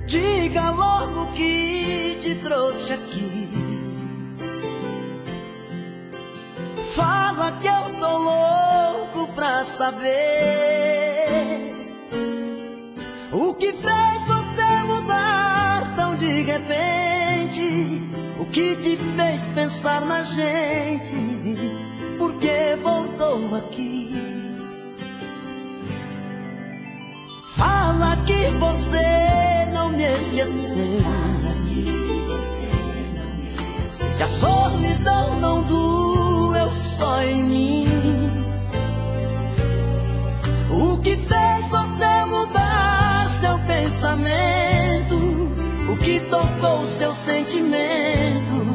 Diga logo o que te trouxe aqui. Fala que eu tô louco pra saber o que fez você mudar tão de repente. O que te fez pensar na gente? Por que voltou aqui? Fala que você não me esqueceu, que a solidão não doeu só em mim. O que fez você mudar seu pensamento? O que tocou seu sentimento?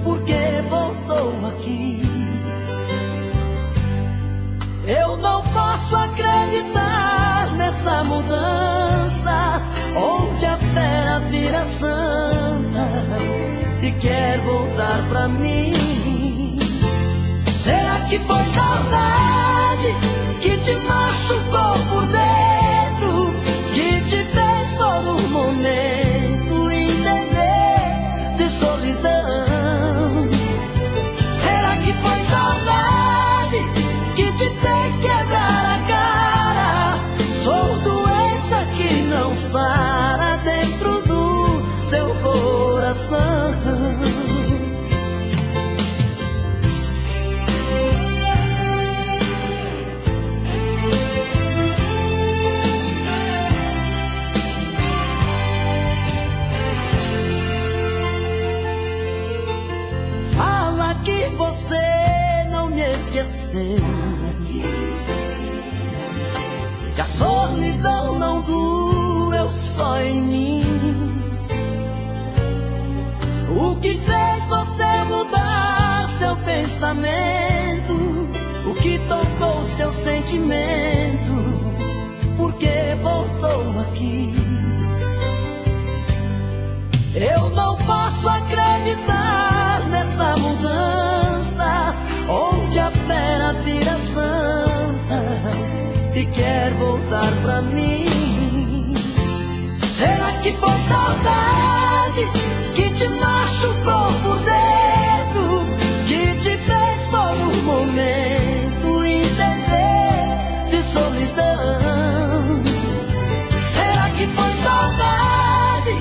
Por que voltou aqui? Eu não posso acreditar nessa mudança, onde a fera vira santa e quer voltar pra mim. Será que foi saudade que te machucou por dentro, que te fez por um momento entender de solidão? Será que foi saudade que te fez quebrar a cara? Sou doença que não sara dentro do seu coração. Fala que você não me esqueceu, que a solidão não doeu só em mim. O que fez você mudar seu pensamento? O que tocou seu sentimento? Por que voltou aqui? Eu não posso acreditar nessa mudança, onde a fera vira santa e quer voltar pra mim. Será que foi saudade que te machucou por dentro, que te fez por um momento entender de solidão? Será que foi saudade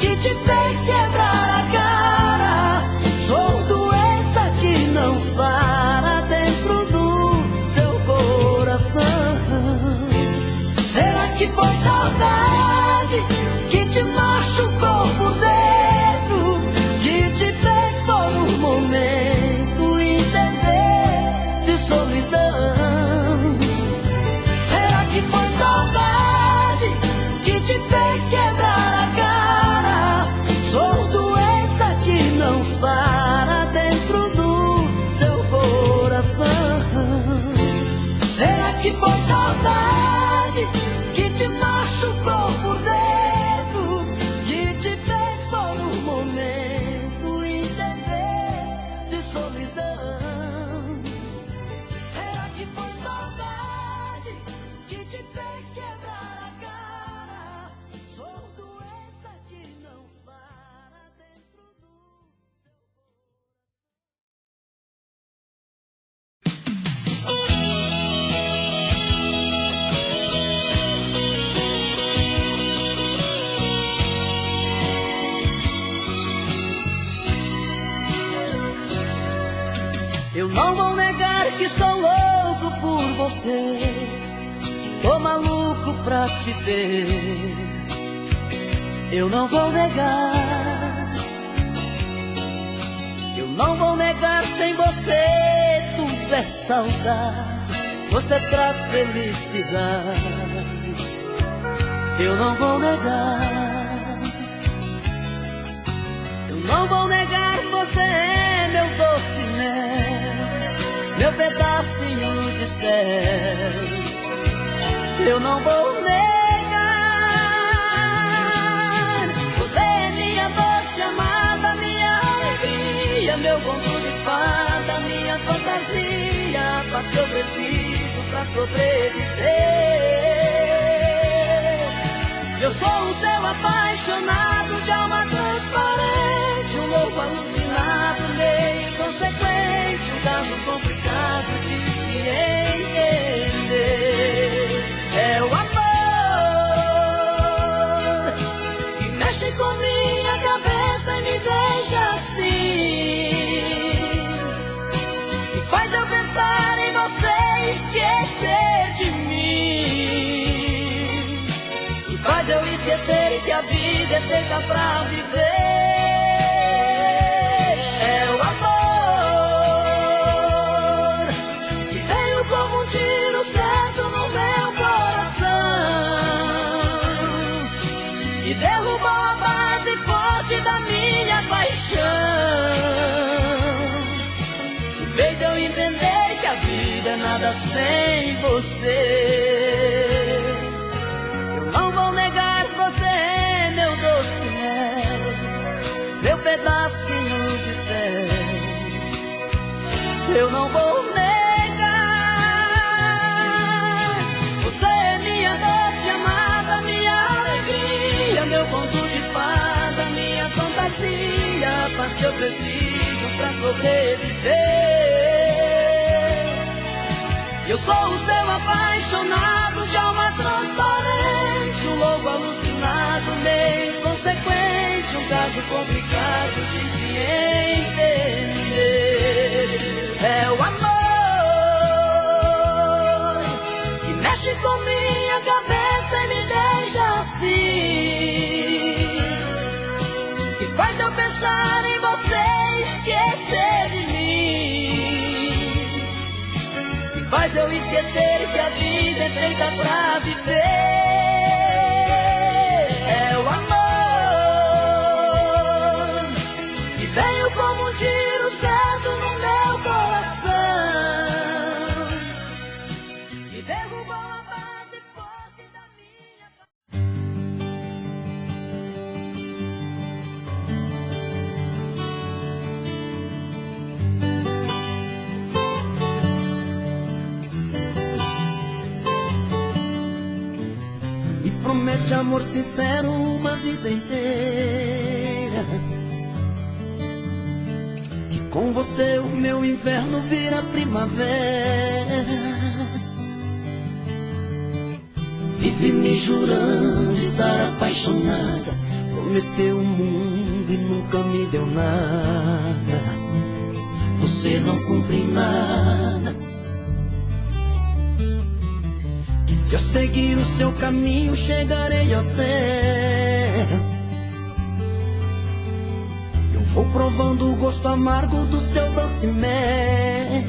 que te fez quebrar a cara? Sou doença que não sara dentro do seu coração. Será que foi saudade que te machucou por dentro, que te fez por um momento entender de solidão? Será que foi saudade que te fez quebrar a cara? Sou doença que não sara dentro do seu coração. Será que foi saudade que te machucou por dentro, que te fez por um momento entender de solidão? Será que foi saudade que te fez quebrar a cara? Sou doença que não sara dentro do Eu não vou negar que sou louco por você, tô maluco pra te ver. Eu não vou negar, eu não vou negar, sem você tudo é saudade, você traz felicidade. Eu não vou negar, eu não vou negar, você é meu doce mel, meu pedacinho de céu. Eu não vou negar, você é minha doce amada, minha alegria, meu conto de fada, minha fantasia, a paz que eu preciso pra sobreviver. Eu sou o seu apaixonado, apaixonado de alma transparente, um louco alucinado, meio inconsequente, um caso complicado de se entender. É o amor que mexe com minha cabeça e me deixa assim, que faz eu pensar em você e esquecer de mim, que faz eu esquecer que a vida é feita pra viver. É o amor que veio como um tiro certo no meu coração, que derrubou a base forte da minha paixão, que fez eu entender que a vida é nada sem você. Eu não vou negar, você é meu doce mel, meu pedacinho de céu. Eu não vou negar, você é minha doce amada, minha alegria, meu conto de fada, minha fantasia, a paz que eu preciso pra sobreviver. Eu sou o seu apaixonado de alma transparente, um louco alucinado, meio inconsequente, um caso complicado de se entender. É o amor que mexe com minha cabeça e me deixa assim, que faz eu pensar em você e esquecer de mim, que faz eu esquecer que a vida é feita pra viver. É o amor que veio como um tiro certo no meu coração, que derrubou a base forte da minha. E promete amor sincero uma vida inteira, que com você o meu inverno vira primavera. Vive me jurando estar apaixonada, prometeu o mundo e nunca me deu nada. Você não cumpre nada, que se eu seguir o seu caminho chegarei ao céu. Eu vou provando o gosto amargo do seu doce mel.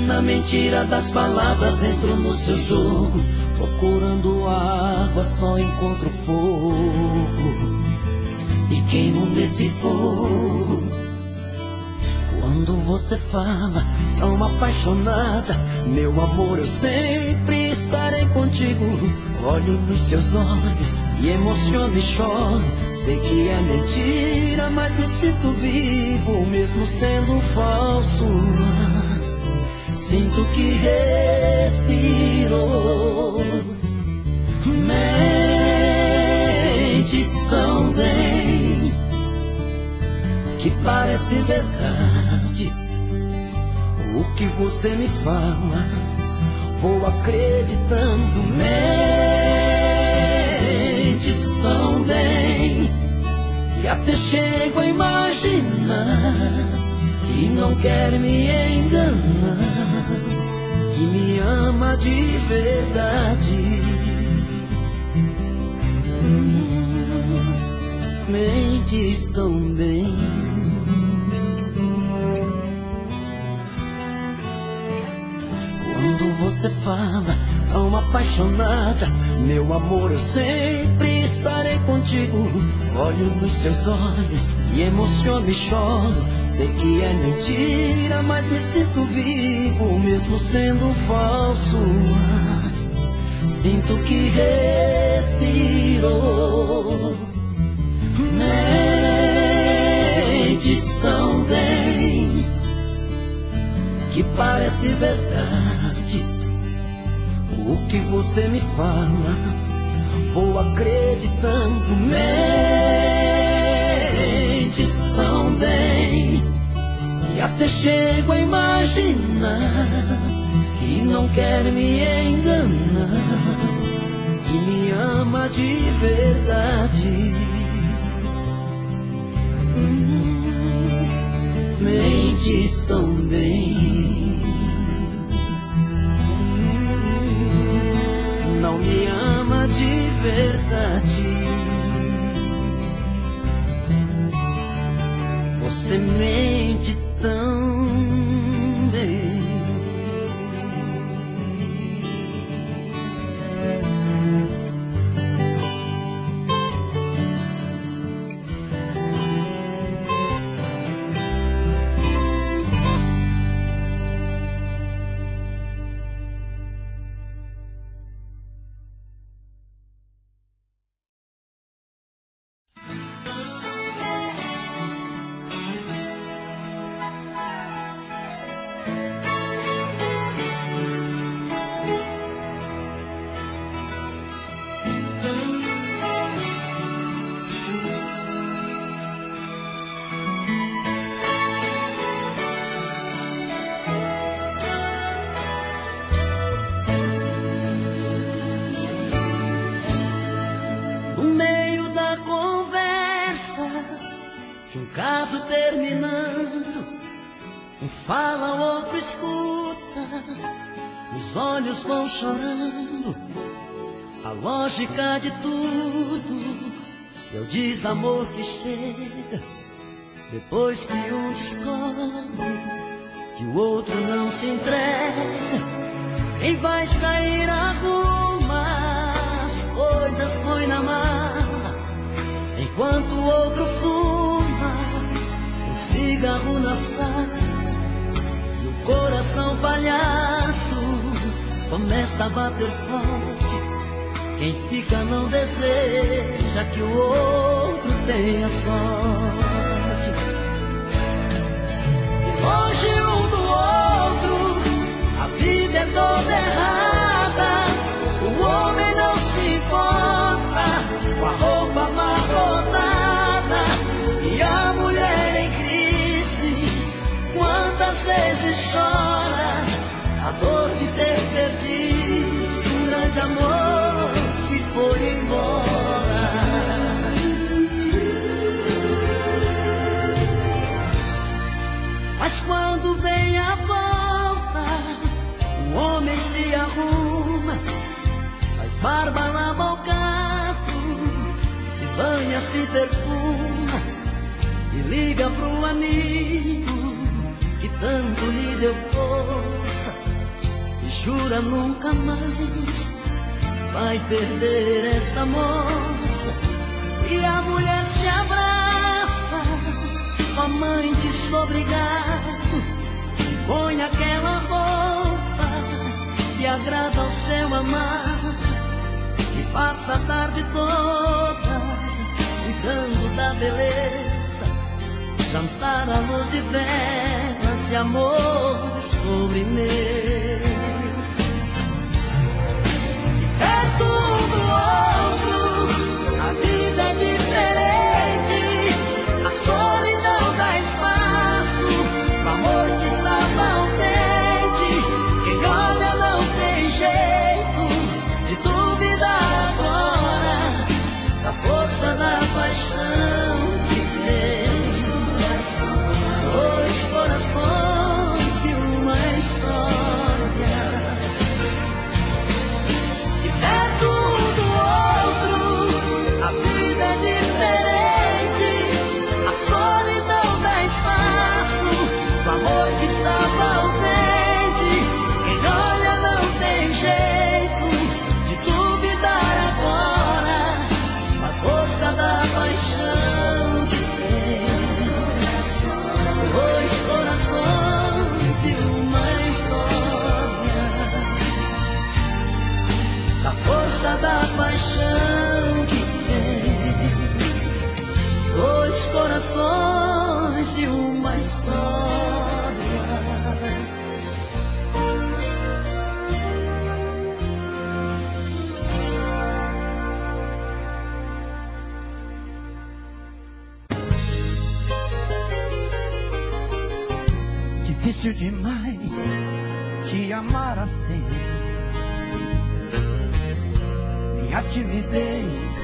Na mentira das palavras entro no seu jogo, procurando água só encontro fogo, e queimo nesse fogo. Quando você fala tão apaixonada, meu amor, eu sempre estarei contigo. Olho nos seus olhos e emociono e choro. Sei que é mentira, mas me sinto vivo, mesmo sendo falso. Sinto que respiro. Mentes tão bem, que parece verdade. O que você me fala, vou acreditando. Mentes tão bem, que até chego a imaginar que não quer me enganar, que me ama de verdade. Mentes tão bem. Quando você fala tão apaixonada, meu amor, eu sempre estarei contigo. Olho nos seus olhos e emociono e choro. Sei que é mentira, mas me sinto vivo, mesmo sendo falso. Sinto que respiro. Mentes tão bem, que parece verdade. O que você me fala, vou acreditando. Mentes tão bem que até chego a imaginar que não quer me enganar, que me ama de verdade. Mentes tão bem, não me ama de verdade. Você mente tão bem. De um caso terminando, um fala, o outro escuta, os olhos vão chorando. A lógica de tudo é o desamor que chega depois que um descobre que o outro não se entrega. Quem vai sair arruma as coisas, põe na mala, enquanto o outro fuma um cigarro na sala. E o coração palhaço começa a bater forte. Quem fica não deseja que o outro tenha sorte. E longe um do outro, a vida é toda errada. O homem não se importa com a roupa amarrotada e a mulher em crise. Quantas vezes chora a dor de ter perdido um grande amor que foi embora. Mas quando vem a volta, o homem se arruma, faz barba, lava o carro, se banha, se perfuma e liga pro amigo que tanto lhe deu força e jura nunca mais vai perder essa moça. E a mulher se abraça com a mãe desobrigado, põe aquela roupa que agrada ao seu amado e passa a tarde toda cuidando da beleza, jantar à luz de velas e amor de sobremesa. É tudo outro, a vida é diferente, a solidão dá espaço pro amor que estava ausente. Quem olha não tem jeito de duvidar agora da força da paixão que fez dois corações e uma história. É tudo outro, a vida é diferente, a solidão dá espaço pro amor que estava ausente. Quem olha não tem jeito de duvidar agora a força da paixão que fez dois corações e uma história. A força da paixão que tem dois corações e uma história. Difícil demais te amar assim. Minha timidez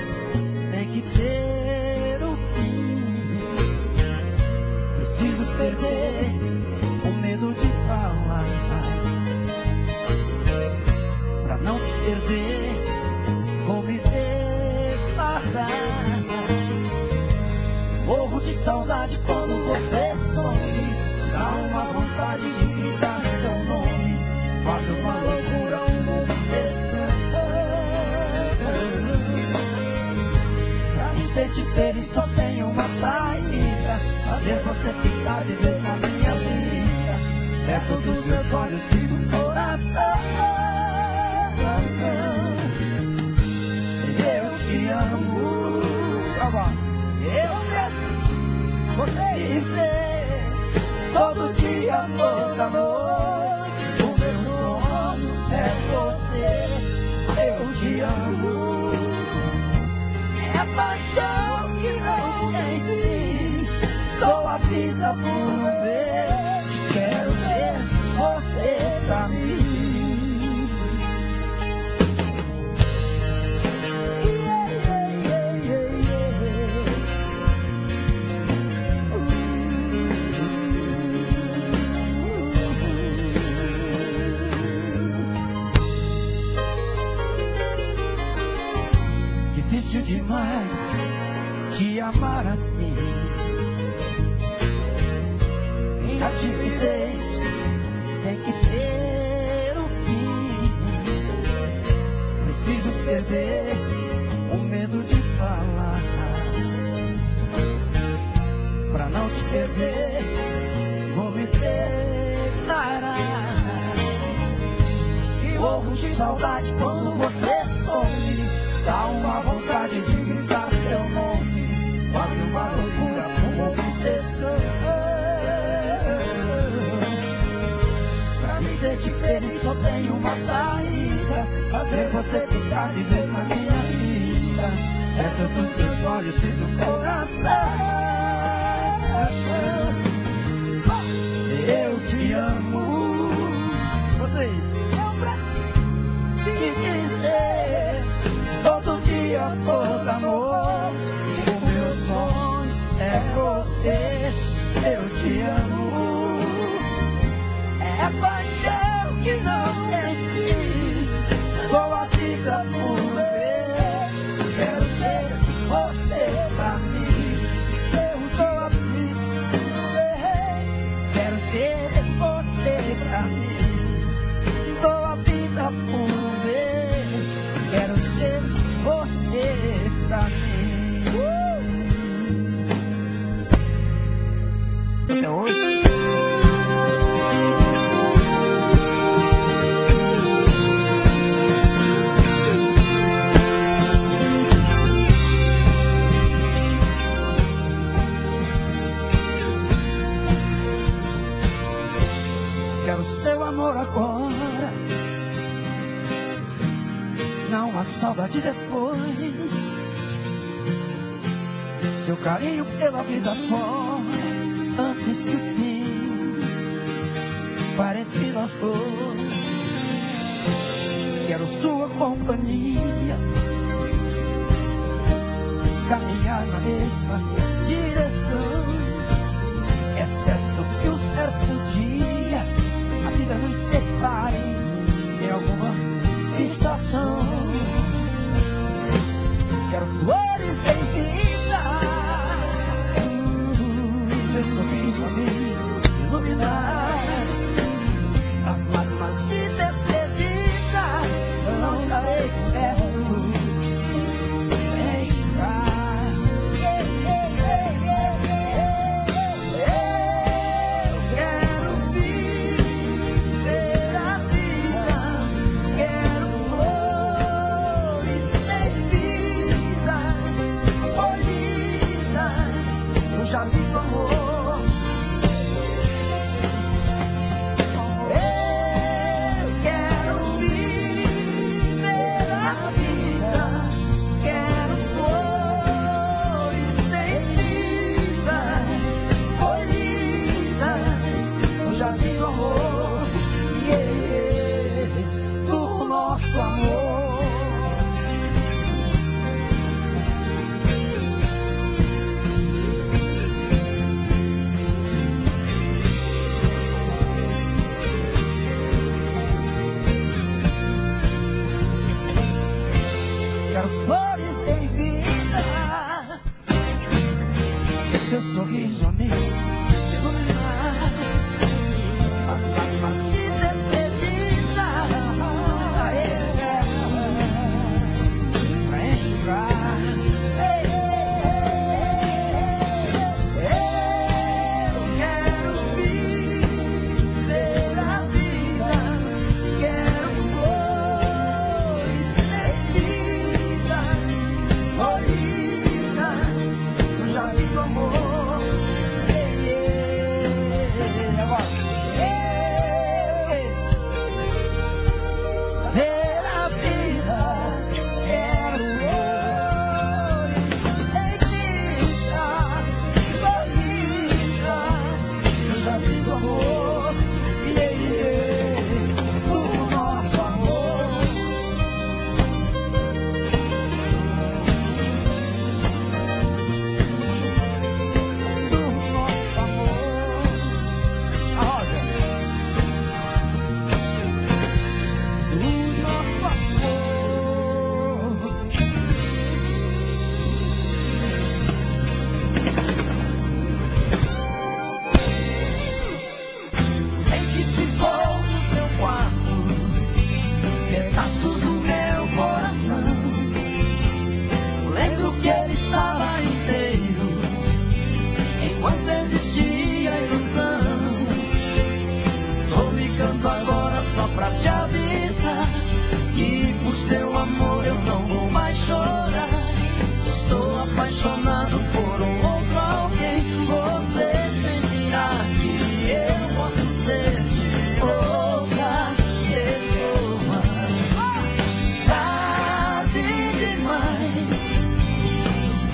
tem que ter um fim. Preciso perder o medo de falar, pra não te perder, vou me declarar. Morro de saudade quando você some. Dá uma vontade de gritar seu nome. Faz uma loucura, uma obsessão. Pra me sentir feliz só tem uma saída: fazer você ficar de vez na minha vida, perto dos meus olhos e do coração. Eu te amo. Eu preciso você me ver todo dia, toda noite. O meu sonho é você. Eu te amo. É paixão que não tem fim. Dou a vida por um beijo. Quero ver você pra mim. Difícil demais te amar assim. Minha timidez tem que ter um fim. Preciso perder o medo de falar, pra não te perder, vou me declarar. Morro de saudade quando você some. Dá uma vontade de gritar seu nome. Faz uma loucura, uma obsessão. Pra me sentir feliz só tem uma saída: fazer você ficar de vez na minha vida, perto dos seus olhos e do coração. Eu te amo. Vocês, te dizer todo dia, toda noite, o meu sonho é você. Eu te amo. É paixão que não tem fim. Dou a vida por ver. Quero ser você pra mim. Eu dou a vida por ver. Quero ter você pra mim. Dou a vida por ver. Quero ter você pra mim. Até hoje. Quero seu amor agora, não há saudade depois. Seu carinho pela vida fora, antes que o fim pare entre nós dois. Quero sua companhia, caminhar na mesma direção. É certo que os certo dia a vida nos separe em alguma estação. Quero flores em vida, seu sorriso a me iluminar. As lágrimas de despedida eu não estarei perto enxugar. Eu quero viver a vida quero flores em vida. Seu sorriso, amigo, iluminar as lágrimas de despedida. Está ele pra enxugar. Eu quero viver a vida, quero flores em vida, floridas, eu já vivo amor. Ver a vida, quero flores em vida, floridas, eu já vivo amor, do nosso amor. Do nosso amor. A rosa. Do nosso amor. Sei que ficou no seu quarto pedaços do meu coração. Lembro que ele estava inteiro enquanto existia a ilusão. Tô ligando agora só pra te avisar que por seu amor eu não vou mais chorar. Estou apaixonado por um outro alguém. Você sentirá que eu posso ser de outra pessoa. Tarde demais,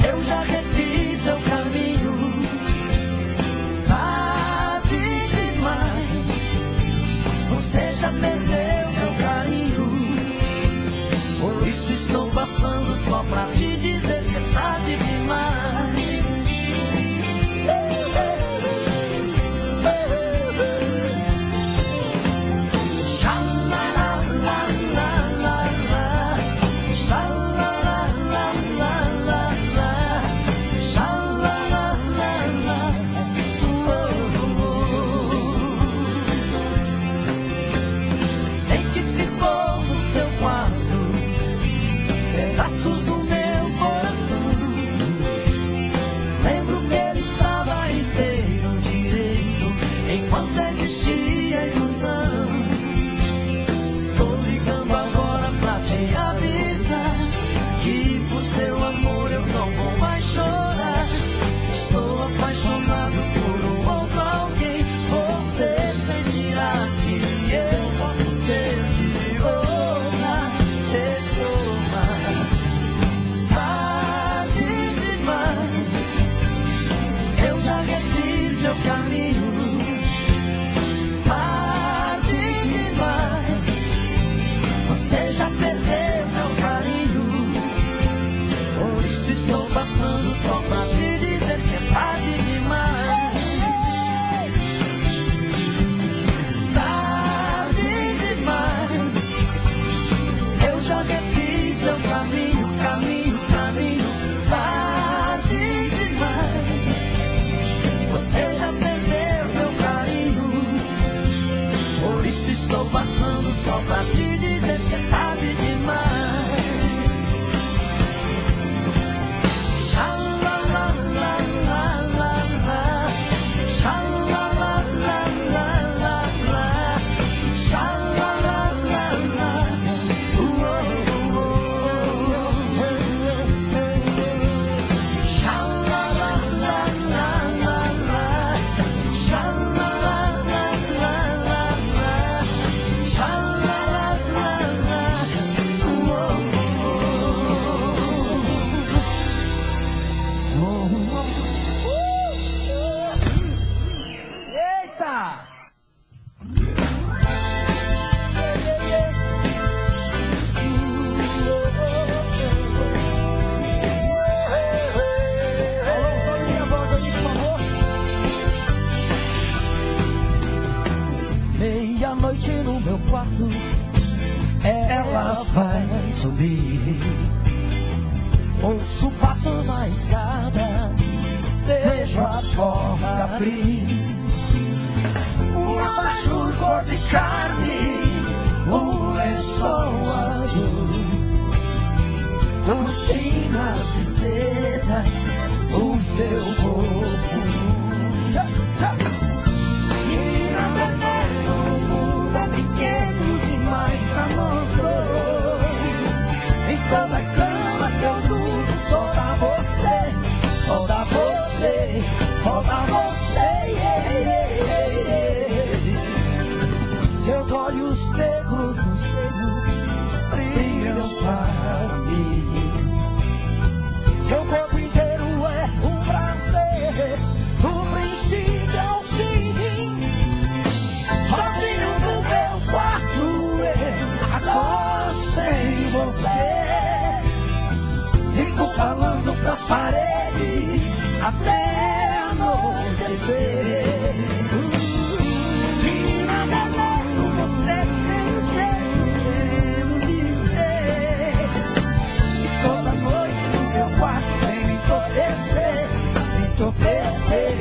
eu já refiz seu caminho. Tarde demais, você já perdeu meu carinho. Por isso estou passando só pra te dizer que é tarde demais. Sei que ficou no seu quarto pedaços do meu coração. Lembro que ele estava inteiro direito enquanto existia a ilusão. Tô ligando agora pra te avisar que por seu amor eu não vou mais chorar. Estou apaixonado por um outro alguém. Você sentirá que eu posso ser de outra pessoa. Tarde demais, eu já refiz meu caminho. Tarde demais, você já perdeu meu carinho. Por isso estou passando só pra te dizer que é tarde demais. Tarde demais, eu já refiz seu caminho, caminho, caminho. Tarde demais, você já perdeu meu carinho. Por isso estou passando só pra te dizer que é tarde demais. Meia-noite no meu quarto, ela vai subir Ouço passos na escada, vejo a porta abrir. Um abajur cor de carne, um lençol azul, cortinas de seda, o seu corpo. Menina, o mundo é pequeno demais pra nós dois. Em toda cama que eu durmo, só dá você, só dá você, só dá você. Seus olhos negros no espelho brilham para mim. Seu corpo inteiro é um prazer, do princípio ao fim. Sozinho no meu quarto, eu acordo sem você. Fico falando pras paredes até anoitecer. Você tem um jeito de ser. E toda noite no meu quarto vem me entorpecer, me entorpecer,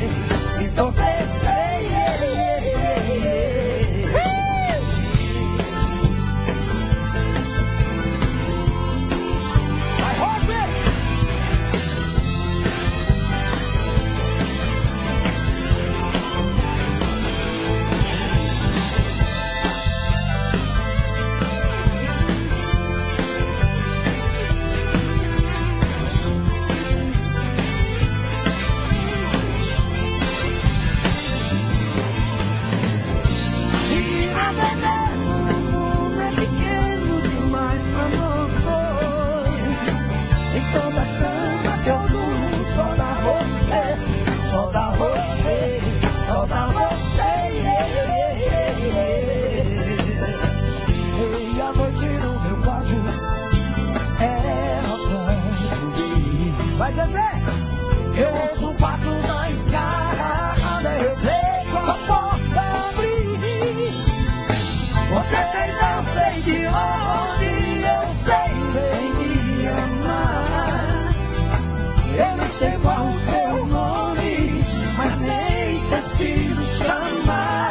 me entorpecer. Vai, Roger! Vai, Zezé! Eu ouço passos na escada, eu vejo a porta abrir. Você vem, não sei de onde, eu sei, vem me amar. Eu não sei qual o seu nome, mas nem preciso chamar.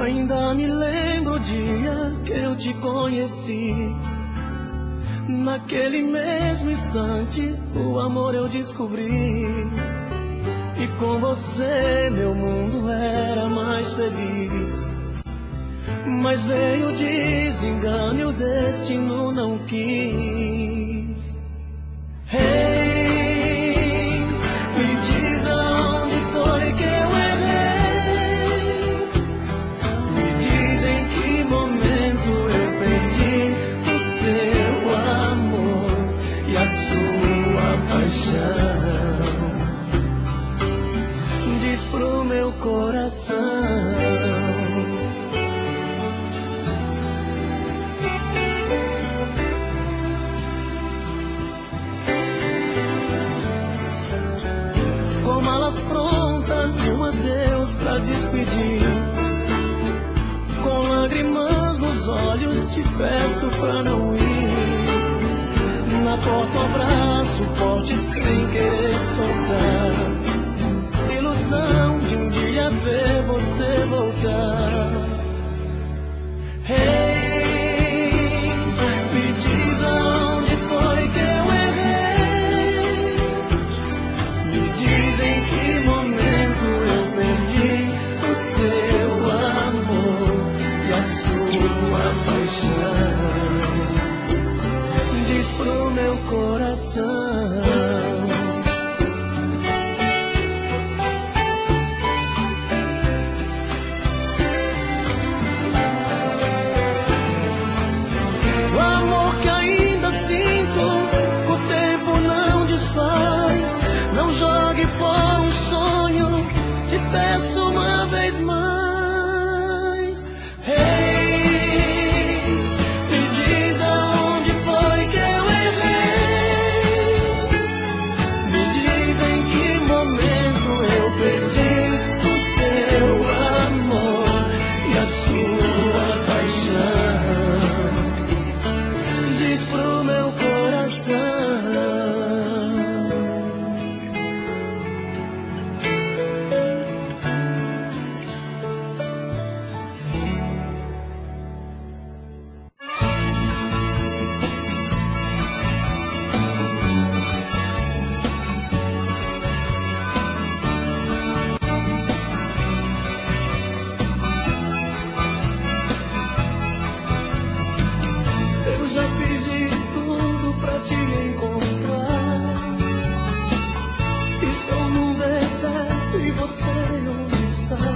Ainda me lembro o dia que eu te conheci. Naquele mesmo instante, o amor eu descobri. E com você meu mundo era mais feliz. Mas veio o desengano e o destino não quis. Hey, me diz aonde foi que eu errei. Me diz em que momento eu perdi o seu amor e a sua paixão. Diz pro meu coração. Malas prontas e um adeus pra despedir. Com lágrimas nos olhos te peço pra não ir. Na porta um abraço forte sem querer soltar. Ilusão de um dia ver você voltar. Hey, me diz aonde foi que eu errei. te encontrar. Estou num deserto e você onde está?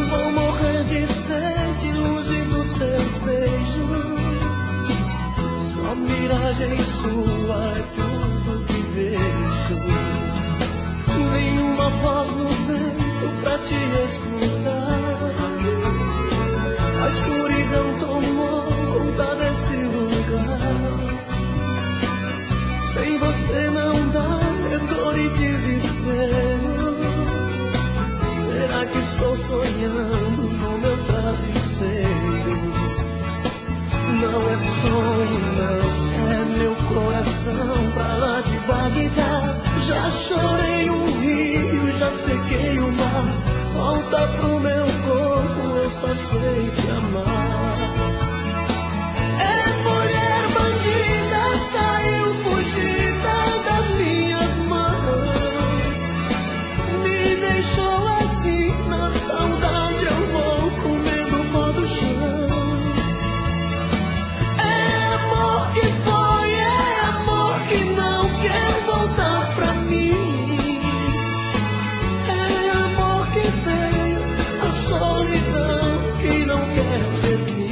Vou morrer de sede longe dos seus beijos. Só miragem sua é tudo que vejo. Nenhuma voz no vento pra te escutar. A escuridão tomou conta desse lugar. Sem você não dá, é dor e desespero. Será que estou sonhando no meu travesseiro? Não é sonho, não, é meu coração pra lá de Bagdá. Já chorei um rio, já sequei o mar. Volta pro meu corpo, eu só sei te amar. É mulher bandida, saiu fugida das minhas mãos. Me deixou assim, na saudade eu vou comendo o pó do chão. É amor que foi, é amor que não quer voltar pra mim. É amor que fez a solidão que não quer ver mim.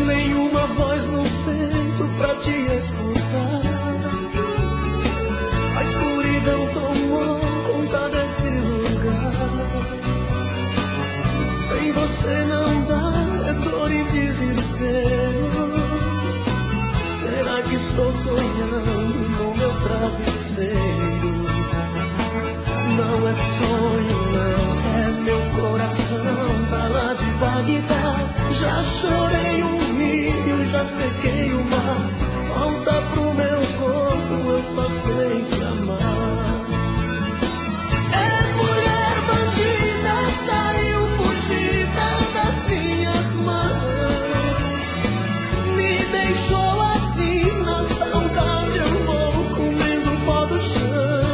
Nenhuma voz no vento pra te escutar. A escuridão tomou conta desse lugar. Sem você não dá, é dor e desespero. Será que estou sonhando no meu travesseiro? Não é sonho, não, é meu coração pra lá de Bagdá. Já chorei um rio, já sequei o mar. Volta pro meu corpo, eu só sei te amar. É mulher bandida, saiu fugida das minhas mãos. Me deixou assim, na saudade eu vou comendo o pó do chão.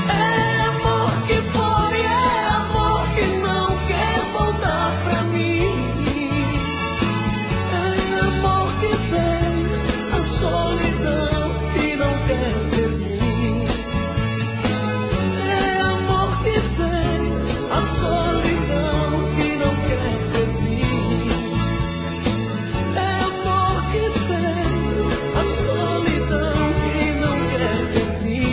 É amor que foi, é amor que não quer voltar pra mim. É amor que fez a solidão que não quer ver mim. É amor que fez a solidão que não quer ver mim. É amor que fez a solidão que não quer ver mim.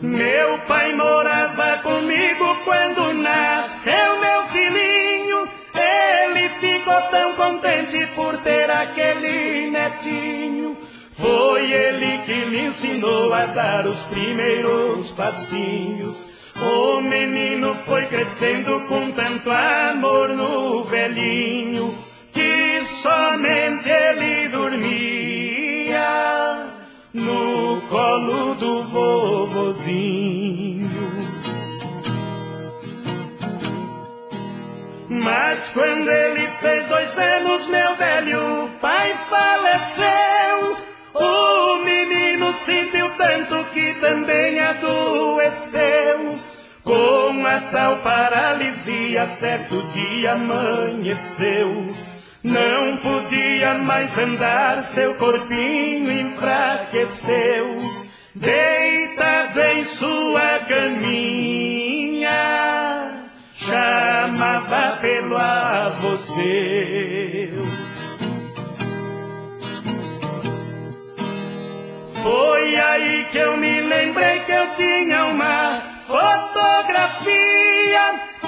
Meu pai morava comigo quando nasceu meu filhinho. Ele ficou tão contente por ter aquele netinho. Foi ele que me ensinou a dar os primeiros passinhos. O menino foi crescendo com tanto amor no velhinho, que somente ele dormia no colo do vovozinho. Mas quando ele fez 2 anos, meu velho pai faleceu. O menino sentiu tanto que também adoeceu. Com a tal paralisia, certo dia amanheceu. Não podia mais andar, seu corpinho enfraqueceu. Deitado em sua caminha, chamava pelo avô seu. Foi aí que eu me lembrei que eu tinha uma fotografia.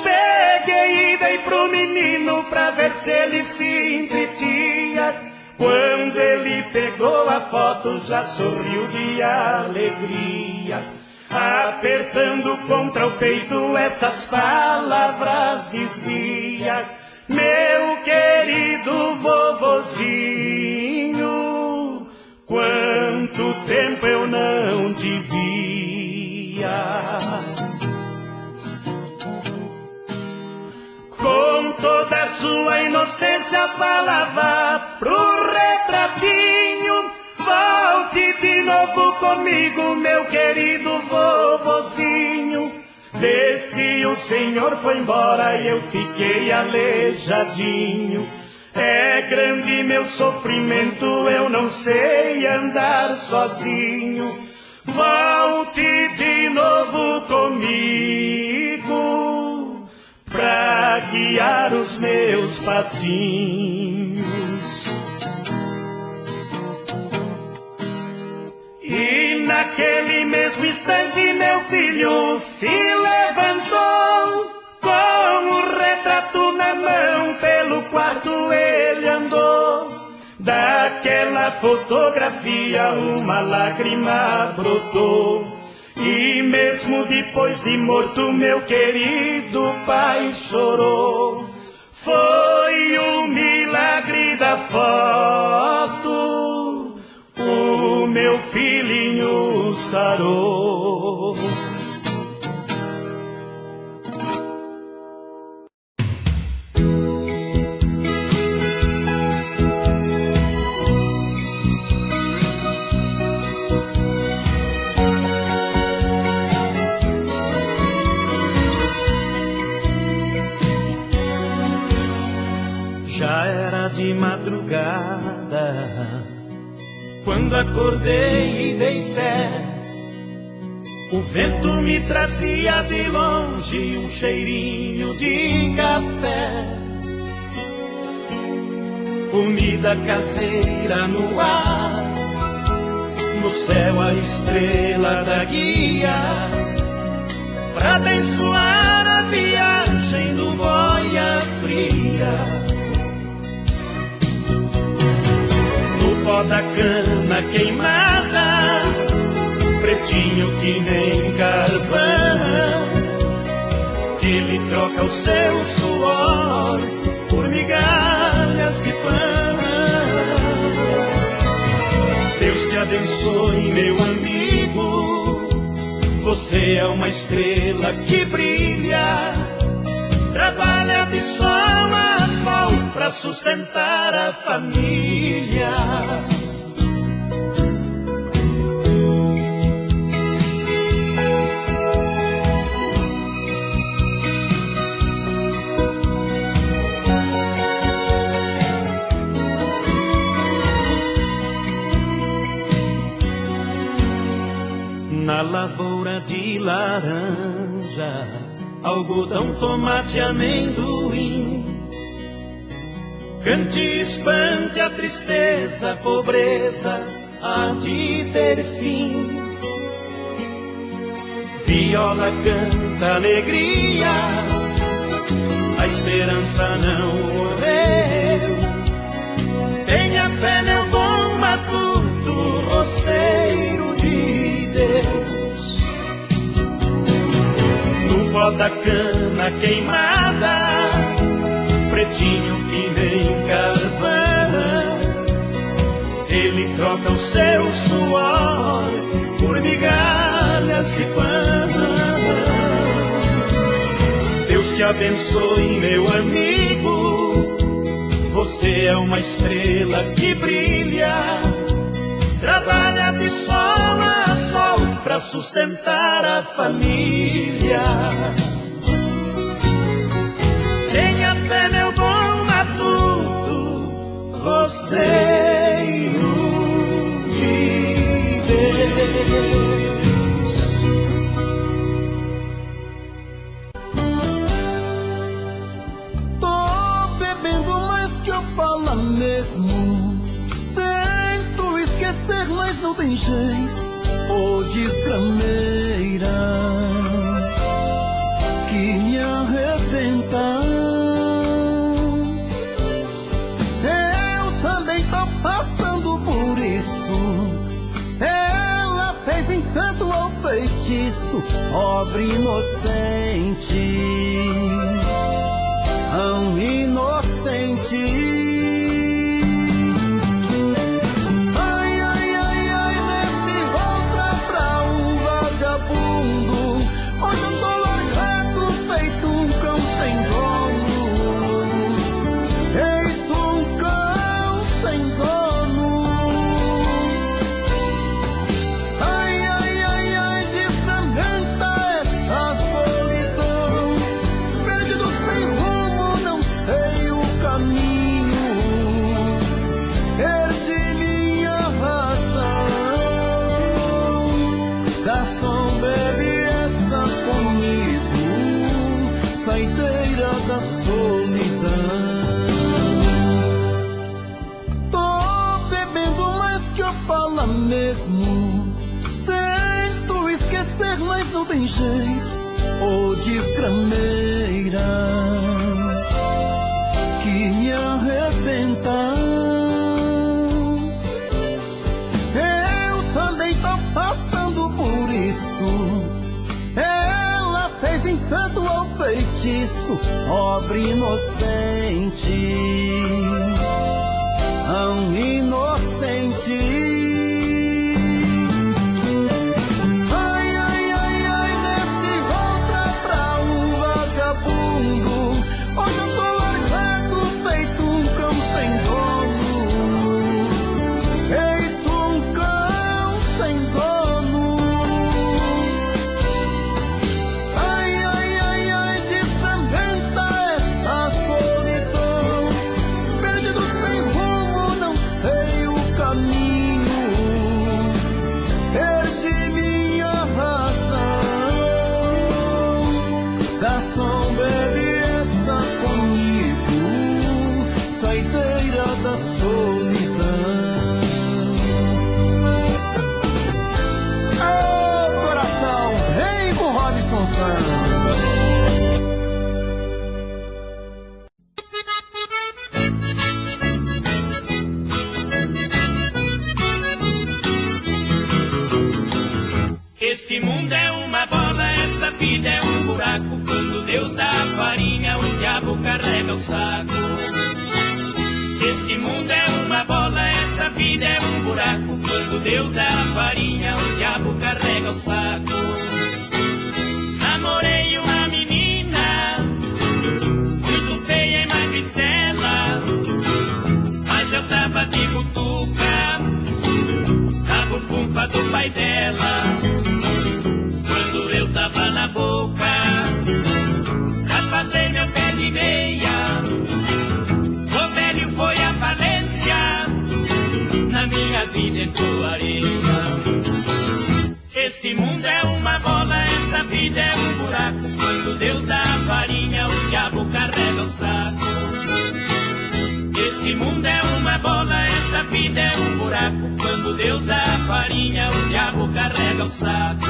Peguei e dei pro menino pra ver se ele se entretia. Quando ele pegou a foto, já sorriu de alegria. Apertando contra o peito, essas palavras dizia: meu querido vovozinho, muito tempo eu não te via. Com toda a sua inocência falava pro retratinho: volte de novo comigo, meu querido vovozinho. Desde que o senhor foi embora eu fiquei aleijadinho. É grande meu sofrimento, eu não sei andar sozinho. Volte de novo comigo pra guiar os meus passinhos. E naquele mesmo instante meu filho se levantou, com o retrato na mão pelo quarto ele andou. Daquela fotografia uma lágrima brotou, e mesmo depois de morto meu querido pai chorou. Foi o milagre da foto, o meu filhinho sarou. Já era de madrugada quando acordei e dei fé. O vento me trazia de longe um cheirinho de café. Comida caseira no ar, no céu a estrela da guia, pra abençoar a viagem do boia fria. Pó da cana queimada, pretinho que nem carvão, ele troca o seu suor por migalhas de pão. Deus te abençoe, meu amigo, você é uma estrela que brilha, trabalha de sol a sol pra sustentar a família. Na lavoura de laranja, algodão, tomate, amendoim, cante, espante a tristeza, a pobreza há de ter fim. Viola canta alegria, a esperança não morreu. Tenha fé, meu bom matuto, roceiro de Deus. No pó da cana queimada, pretinho que nem carvão, ele troca o seu suor por migalhas de pão. Deus te abençoe, meu amigo, você é uma estrela que brilha, trabalha de sol a sol pra sustentar a família. Tenha fé, meu bom matuto, roceiro de Deus. Tô bebendo mais que eu falo mesmo, tento esquecer, mas não tem jeito. Ô desgrameira que me arrebenta. Eu também tô passando por isso. Ela fez encanto ao feitiço, pobre inocente, tão inocente. Ai, ai, ai, ai, mesmo. Tento esquecer, mas não tem jeito. Ô desgrameira que me arrebenta. Eu também tô passando por isso. Ela fez encanto ao feitiço, pobre inocente, tão inocente. Ai, ai, ai, ai, desse outra pra um vagabundo. Hoje eu tô largado, feito um cão sem dono. Feito um cão sem dono. Ai, ai, ai, ai, desfragmenta essa solidão. Perdido sem rumo, não sei o caminho. Perdi minha razão. Garçom, bebe essa comigo, saideira da solidão. Ô coração, vem com Robson Santos. Este mundo é uma bola, essa vida é um buraco. Quando Deus dá a farinha, o diabo carrega o saco. Este mundo é uma bola, essa vida é um buraco. Quando Deus dá a farinha, o diabo carrega o saco. Namorei uma menina, muito feia e magricela, mas eu tava de butuca, na bufunfa do pai dela. Quando eu tava na boca, pra fazer meu pé de meia, o velho foi à falência, na minha vida entrou areia. Este mundo é uma bola, essa vida é um buraco. Quando Deus dá a farinha, o diabo carrega o saco. Este mundo é uma bola, essa vida é um buraco. Quando Deus dá a farinha, o diabo carrega o saco.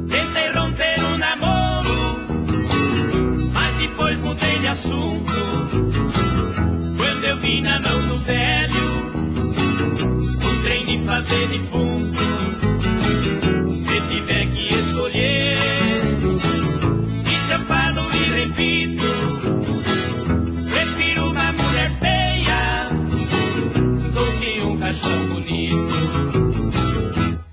Tentei romper um namoro, mas depois mudei de assunto. Quando eu vi na mão do velho um trem de fazer defunto. Se tiver que escolher, isso eu falo e repito, prefiro uma mulher feia do que um cachorro bonito.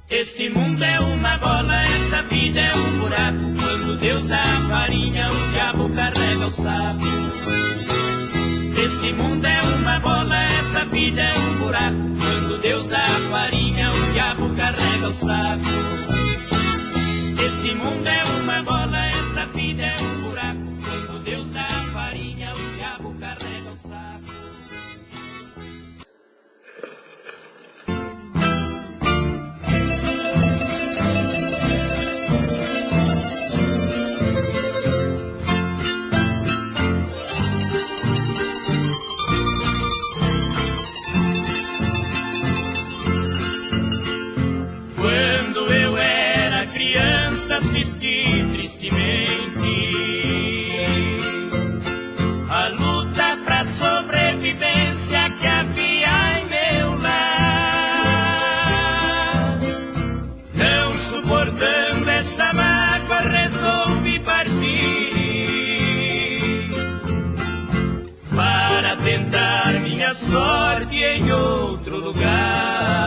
Este mundo é uma bola, essa vida é um buraco. Quando Deus dá a farinha, o diabo carrega o saco. Este mundo é uma bola, essa vida é um buraco. Quando Deus dá a farinha, o diabo carrega o saco. Este mundo é uma bola, essa vida é um buraco. Quando Deus dá a farinha, o diabo carrega o saco. Quando eu era criança, assisti tristemente a luta pra sobrevivência que havia em meu lar. Não suportando essa mágoa, resolvi partir para tentar minha sorte em outro lugar.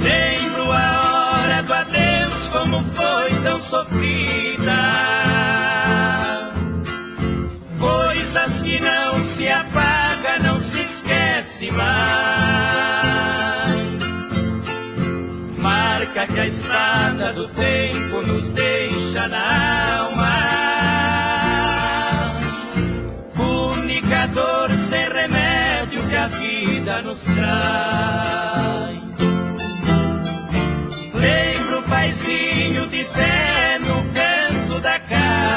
Lembro a hora do adeus, como foi tão sofrida. Coisas que não se apaga, não se esquece mais. Marca que a estrada do tempo nos deixa na alma. Única dor sem remédio que a vida nos traz. Lembro o paizinho de pé no canto da casa,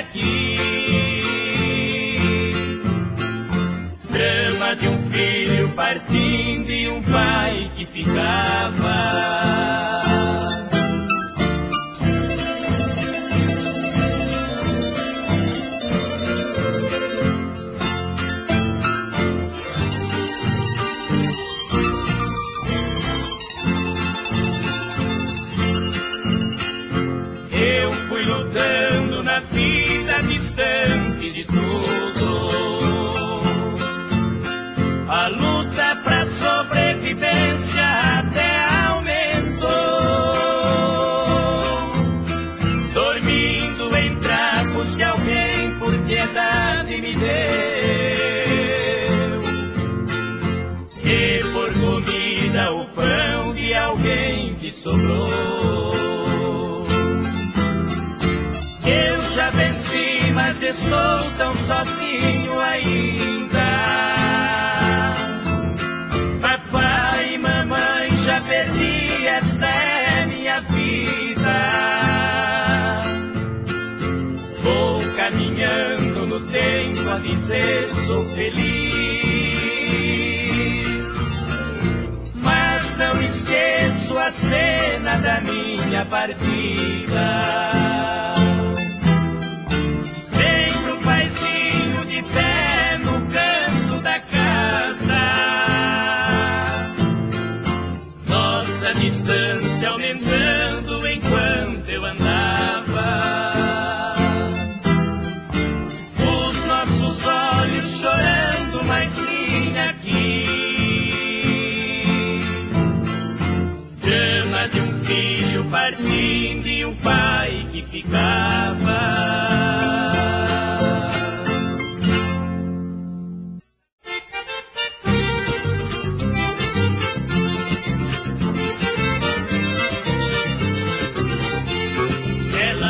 aqui. Drama de um filho partindo e um pai que ficava. Eu fui lutando na vida distante de tudo. A luta pra sobrevivência até aumentou. Dormindo em trapos que alguém por piedade me deu. E por comida o pão de alguém que sobrou. Eu já venci, mas estou tão sozinho ainda. Papai e mamãe, já perdi, esta é minha vida. Vou caminhando no tempo a dizer sou feliz, mas não esqueço a cena da minha partida. Lembro o paizinho de pé no canto da casa. Nossa distância aumentando enquanto eu andava. Os nossos olhos chorando, mas vinha aqui. Drama de um filho partindo e um pai que ficava.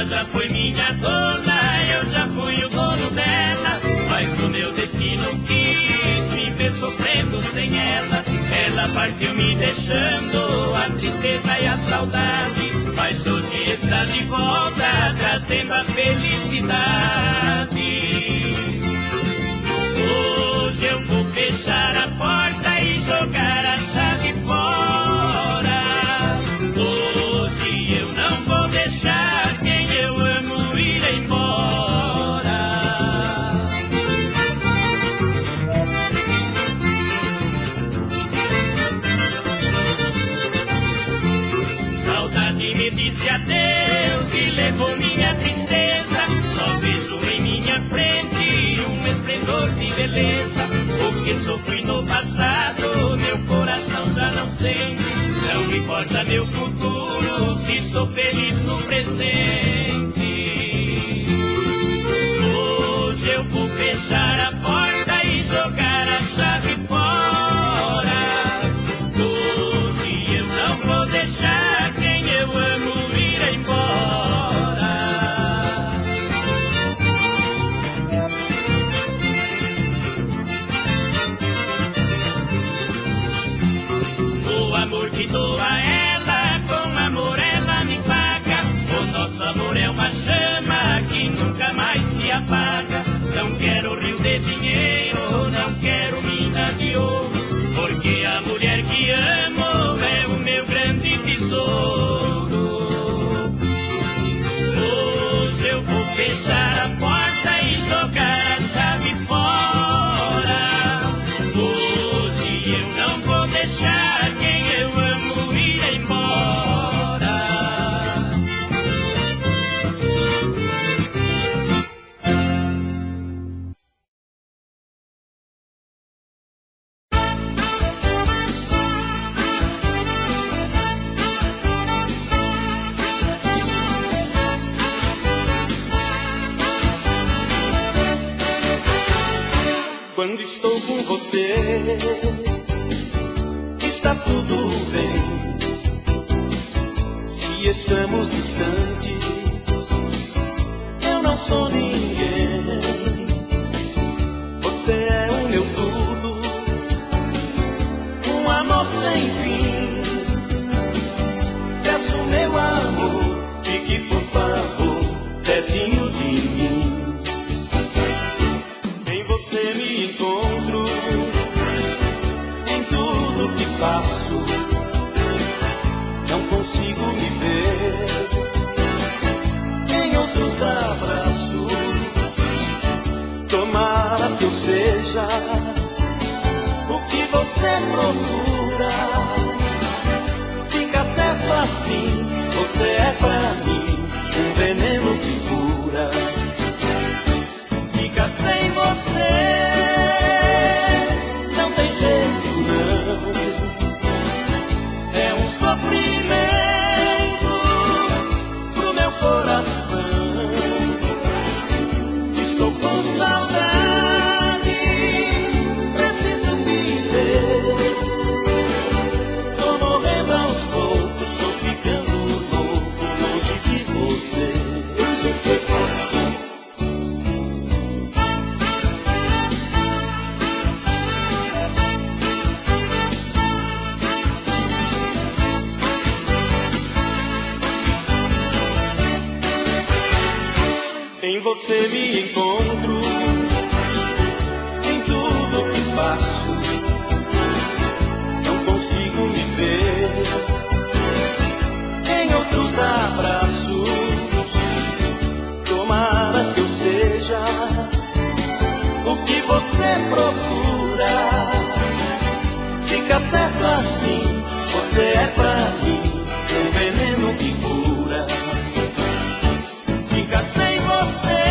Já foi minha dona, eu já fui o dono dela, mas o meu destino quis me ver sofrendo sem ela. Ela partiu me deixando a tristeza e a saudade, mas hoje está de volta trazendo a felicidade. Hoje eu vou fechar a porta e jogar a chave fora. Hoje eu não vou deixar quem eu amo ir embora. Saudade me disse adeus e levou minha tristeza. Só vejo em minha frente um esplendor de beleza. O que sofri no passado, meu coração já não sente. Não me importa meu futuro, se sou feliz no presente. Hoje eu vou fechar a porta e jogar a chave fora. Hoje eu não vou deixar quem eu amo ir embora. O amor que dou a ela, com amor ela me paga. O nosso amor é uma chama que nunca mais se apaga. Não quero rio de dinheiro, não quero mina de ouro, porque a mulher que amo é o meu grande tesouro. Hoje eu vou fechar a porta e jogar a chave fora. Hoje eu não vou deixar quem eu amo ir embora. Quando estou com você, está tudo bem. Se estamos distantes, eu não sou ninguém. Você é o meu tudo, um amor sem fim. Peço meu amor, fique por favor pertinho de mim. seja o que você procura. Fica certo assim, você é pra mim um veneno que cura. Fica sem você, não tem jeito não. É um sofrimento pro meu coração. Estou com saudade, preciso viver. Tô morrendo aos poucos, tô ficando louco longe de você. Longe de você. Em você me encontro, em tudo que faço. Não consigo me ver em outros abraços. Tomara que eu seja o que você procura. Fica certo assim, você é pra mim um veneno que cura. Fica sem você,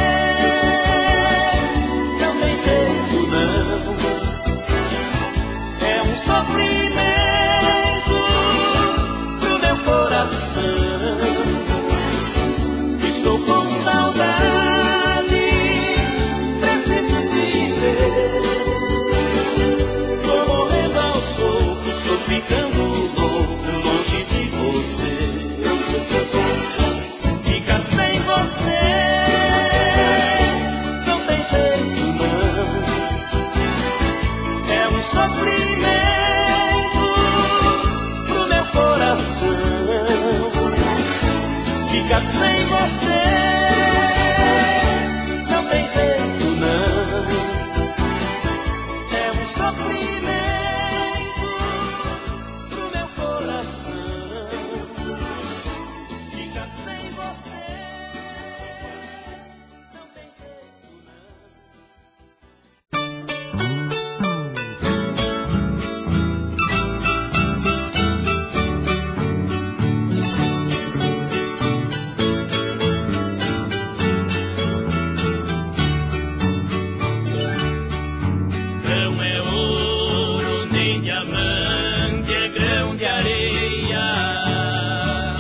não tem jeito não. É um sofrimento pro meu coração. Estou com saudade, preciso viver. Tô morrendo aos poucos, tô ficando louco longe de você. Longe de você. Fica sem você, não tem jeito não. É um sofrimento pro meu coração. Fica sem você, não tem jeito não. É um sofrimento pro meu coração. Fica sem você, não tem jeito não. Não é ouro nem diamante, é grão de areia,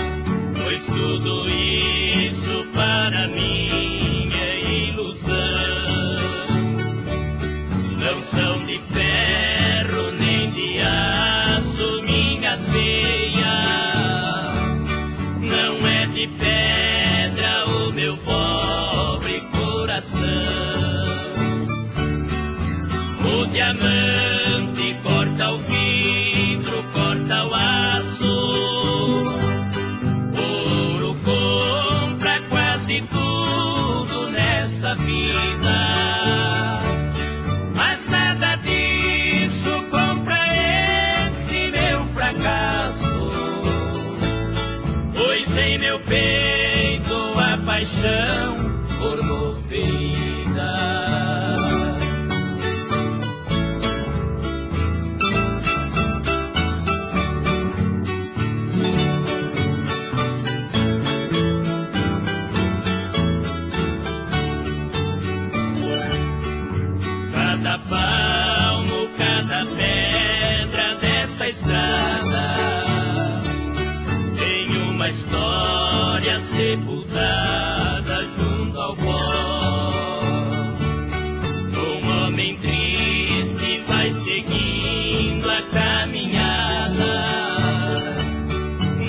pois tudo isso para mim é ilusão. Não são de ferro nem de aço minhas veias, não é de pedra o meu pobre coração. O diamante corta o vidro, corta o aço. O ouro compra quase tudo nesta vida. Mas nada disso compra esse meu fracasso. Pois em meu peito a paixão formou ferida. Cada palmo, cada pedra dessa estrada tem uma história sepultada junto ao pó. Um homem triste vai seguindo a caminhada,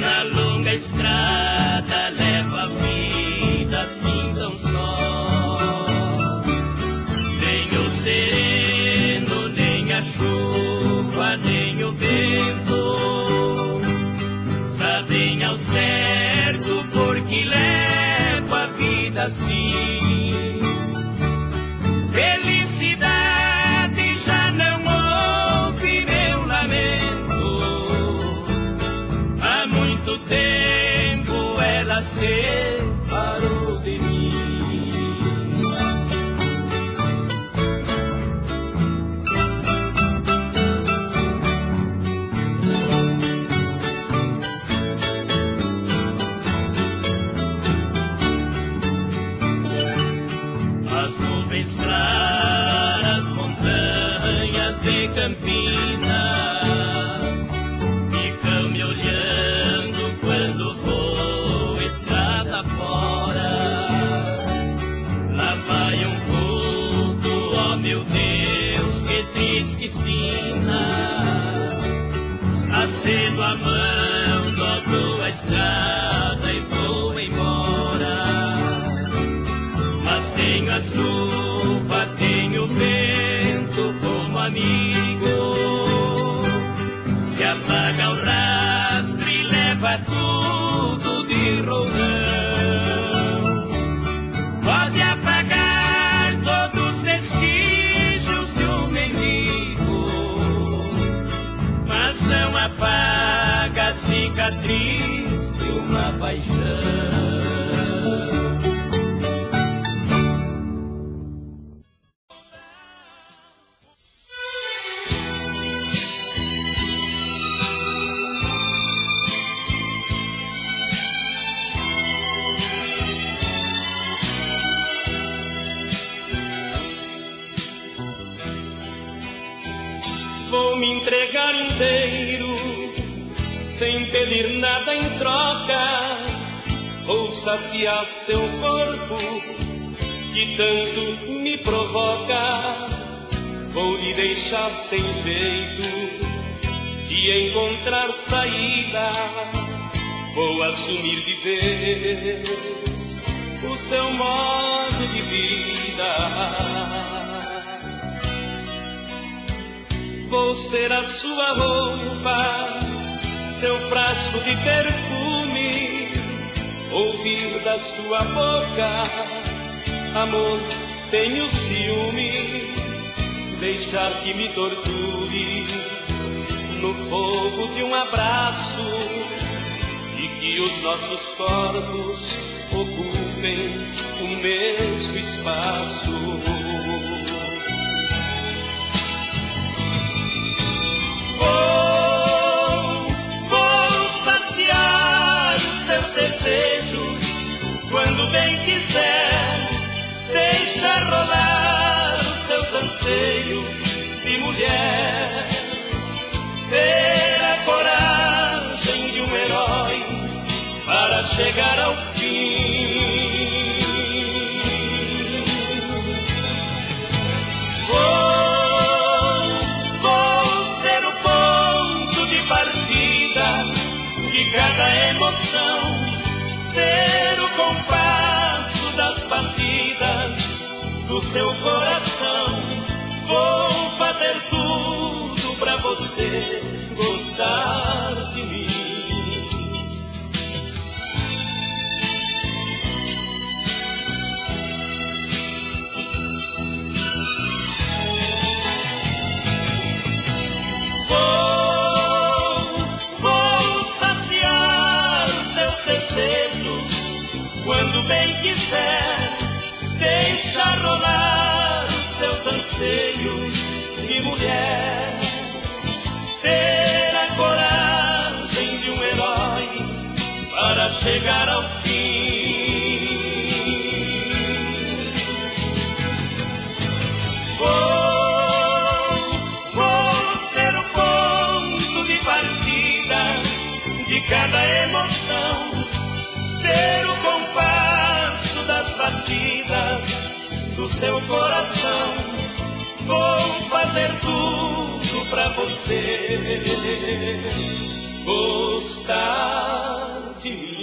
na longa estrada leva a vida assim tão só. Sereno, nem a chuva, nem o vento sabem ao certo porque levo a vida assim. Felicidade já não ouve meu lamento, há muito tempo ela separou de mim. as nuvens claras, montanhas e campinas ficam me olhando quando vou estrada fora. Lá vai um vulto, ó meu Deus, que triste sina. Acendo a mão, dobro a estrada e vou embora. Mas tenho a chuva, tenho o vento como amigo, que apaga o rastro e leva tudo de roldão. Pode apagar todos os vestígios de um mendigo, mas não apaga a cicatriz de uma paixão. Vou me entregar inteiro, sem pedir nada em troca. Vou saciar seu corpo, que tanto me provoca. Vou lhe deixar sem jeito de encontrar saída. Vou assumir de vez o seu modo de vida. Vou ser a sua roupa, seu frasco de perfume, ouvir da sua boca, amor, tenho ciúme, deixar que me torture no fogo de um abraço e que os nossos corpos ocupem o mesmo espaço. Vou saciar os seus desejos quando bem quiser. Deixa rolar os seus anseios de mulher. Ter a coragem de um herói para chegar ao fim. Cada emoção ser o compasso das batidas do seu coração. Vou fazer tudo pra você gostar de mim. Quando bem quiser, deixa rolar os seus anseios de mulher. Ter a coragem de um herói para chegar ao fim. Vou ser o ponto de partida de cada emoção. Ser o compasso das batidas do seu coração. Vou fazer tudo pra você gostar de mim.